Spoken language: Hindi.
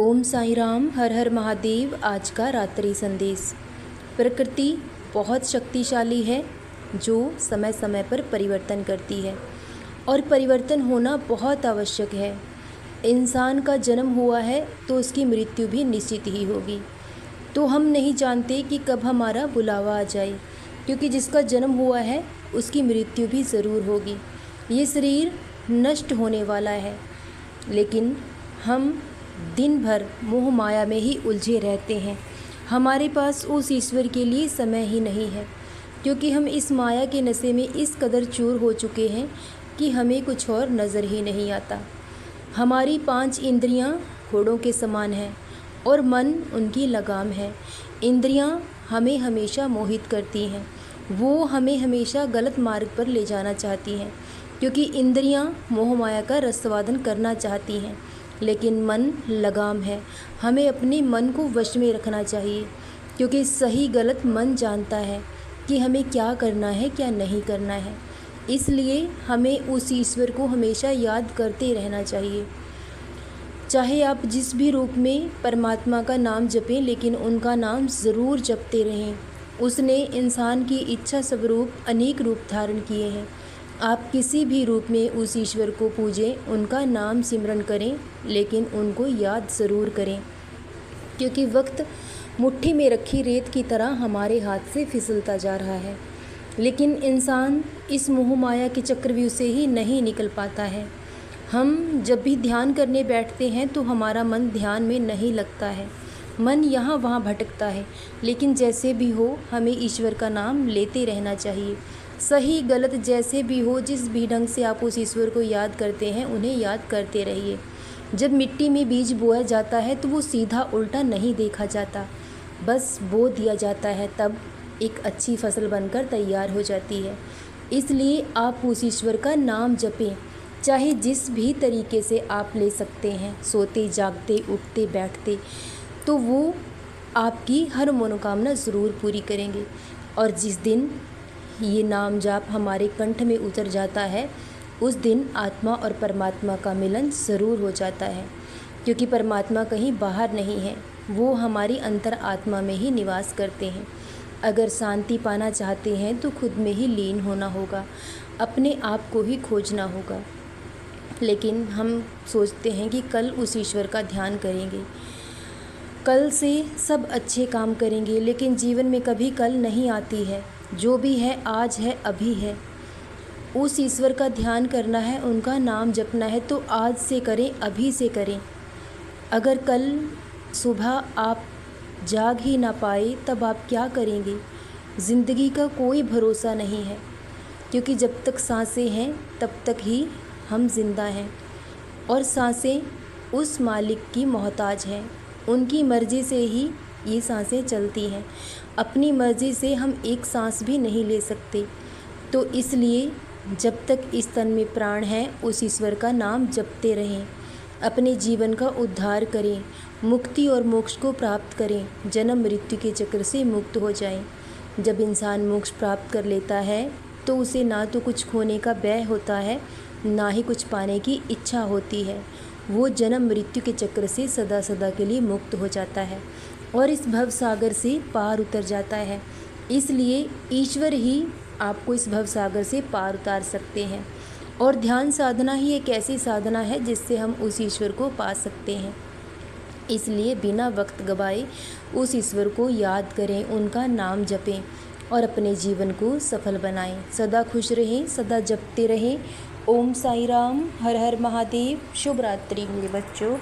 ओम साईं राम, हर हर महादेव। आज का रात्रि संदेश। प्रकृति बहुत शक्तिशाली है जो समय समय पर परिवर्तन करती है और परिवर्तन होना बहुत आवश्यक है। इंसान का जन्म हुआ है तो उसकी मृत्यु भी निश्चित ही होगी। तो हम नहीं जानते कि कब हमारा बुलावा आ जाए, क्योंकि जिसका जन्म हुआ है उसकी मृत्यु भी ज़रूर होगी। ये शरीर नष्ट होने वाला है, लेकिन हम दिन भर मोह माया में ही उलझे रहते हैं। हमारे पास उस ईश्वर के लिए समय ही नहीं है, क्योंकि हम इस माया के नशे में इस कदर चूर हो चुके हैं कि हमें कुछ और नज़र ही नहीं आता। हमारी 5 इंद्रियां घोड़ों के समान हैं और मन उनकी लगाम है। इंद्रियां हमें हमेशा मोहित करती हैं, वो हमें हमेशा गलत मार्ग पर ले जाना चाहती हैं, क्योंकि इंद्रियां मोह माया का रसवादन करना चाहती हैं। लेकिन मन लगाम है, हमें अपने मन को वश में रखना चाहिए, क्योंकि सही गलत मन जानता है कि हमें क्या करना है क्या नहीं करना है। इसलिए हमें उस ईश्वर को हमेशा याद करते रहना चाहिए। चाहे आप जिस भी रूप में परमात्मा का नाम जपें, लेकिन उनका नाम ज़रूर जपते रहें। उसने इंसान की इच्छा स्वरूप अनेक रूप धारण किए हैं। आप किसी भी रूप में उस ईश्वर को पूजें, उनका नाम सिमरन करें, लेकिन उनको याद ज़रूर करें, क्योंकि वक्त मुट्ठी में रखी रेत की तरह हमारे हाथ से फिसलता जा रहा है। लेकिन इंसान इस मोह माया के चक्रव्यूह से ही नहीं निकल पाता है। हम जब भी ध्यान करने बैठते हैं तो हमारा मन ध्यान में नहीं लगता है, मन यहाँ वहाँ भटकता है। लेकिन जैसे भी हो, हमें ईश्वर का नाम लेते रहना चाहिए। सही गलत जैसे भी हो, जिस भी ढंग से आप उस ईश्वर को याद करते हैं, उन्हें याद करते रहिए। जब मिट्टी में बीज बोया जाता है तो वो सीधा उल्टा नहीं देखा जाता, बस बो दिया जाता है, तब एक अच्छी फसल बनकर तैयार हो जाती है। इसलिए आप उस ईश्वर का नाम जपें, चाहे जिस भी तरीके से आप ले सकते हैं, सोते जागते उठते बैठते, तो वो आपकी हर मनोकामना ज़रूर पूरी करेंगे। और जिस दिन ये नाम जाप हमारे कंठ में उतर जाता है, उस दिन आत्मा और परमात्मा का मिलन ज़रूर हो जाता है, क्योंकि परमात्मा कहीं बाहर नहीं है, वो हमारी अंतर आत्मा में ही निवास करते हैं। अगर शांति पाना चाहते हैं तो खुद में ही लीन होना होगा, अपने आप को ही खोजना होगा। लेकिन हम सोचते हैं कि कल उस ईश्वर का ध्यान करेंगे, कल से सब अच्छे काम करेंगे, लेकिन जीवन में कभी कल नहीं आती है। जो भी है आज है, अभी है। उस ईश्वर का ध्यान करना है, उनका नाम जपना है, तो आज से करें, अभी से करें। अगर कल सुबह आप जाग ही ना पाए तब आप क्या करेंगे? ज़िंदगी का कोई भरोसा नहीं है, क्योंकि जब तक सांसें हैं तब तक ही हम जिंदा हैं, और सांसें उस मालिक की मोहताज हैं। उनकी मर्ज़ी से ही ये सांसें चलती हैं। अपनी मर्ज़ी से हम एक सांस भी नहीं ले सकते। तो इसलिए जब तक इस तन में प्राण है, उस ईश्वर का नाम जपते रहें, अपने जीवन का उद्धार करें, मुक्ति और मोक्ष को प्राप्त करें, जन्म मृत्यु के चक्र से मुक्त हो जाएं। जब इंसान मोक्ष प्राप्त कर लेता है तो उसे ना तो कुछ खोने का भय होता है, ना ही कुछ पाने की इच्छा होती है। वो जन्म मृत्यु के चक्र से सदा सदा के लिए मुक्त हो जाता है और इस भव सागर से पार उतर जाता है। इसलिए ईश्वर ही आपको इस भव सागर से पार उतार सकते हैं, और ध्यान साधना ही एक ऐसी साधना है जिससे हम उस ईश्वर को पा सकते हैं। इसलिए बिना वक्त गवाए उस ईश्वर को याद करें, उनका नाम जपें और अपने जीवन को सफल बनाएं। सदा खुश रहें, सदा जपते रहें। ओम साईं राम, हर हर महादेव। शुभ रात्रि मेरे बच्चों।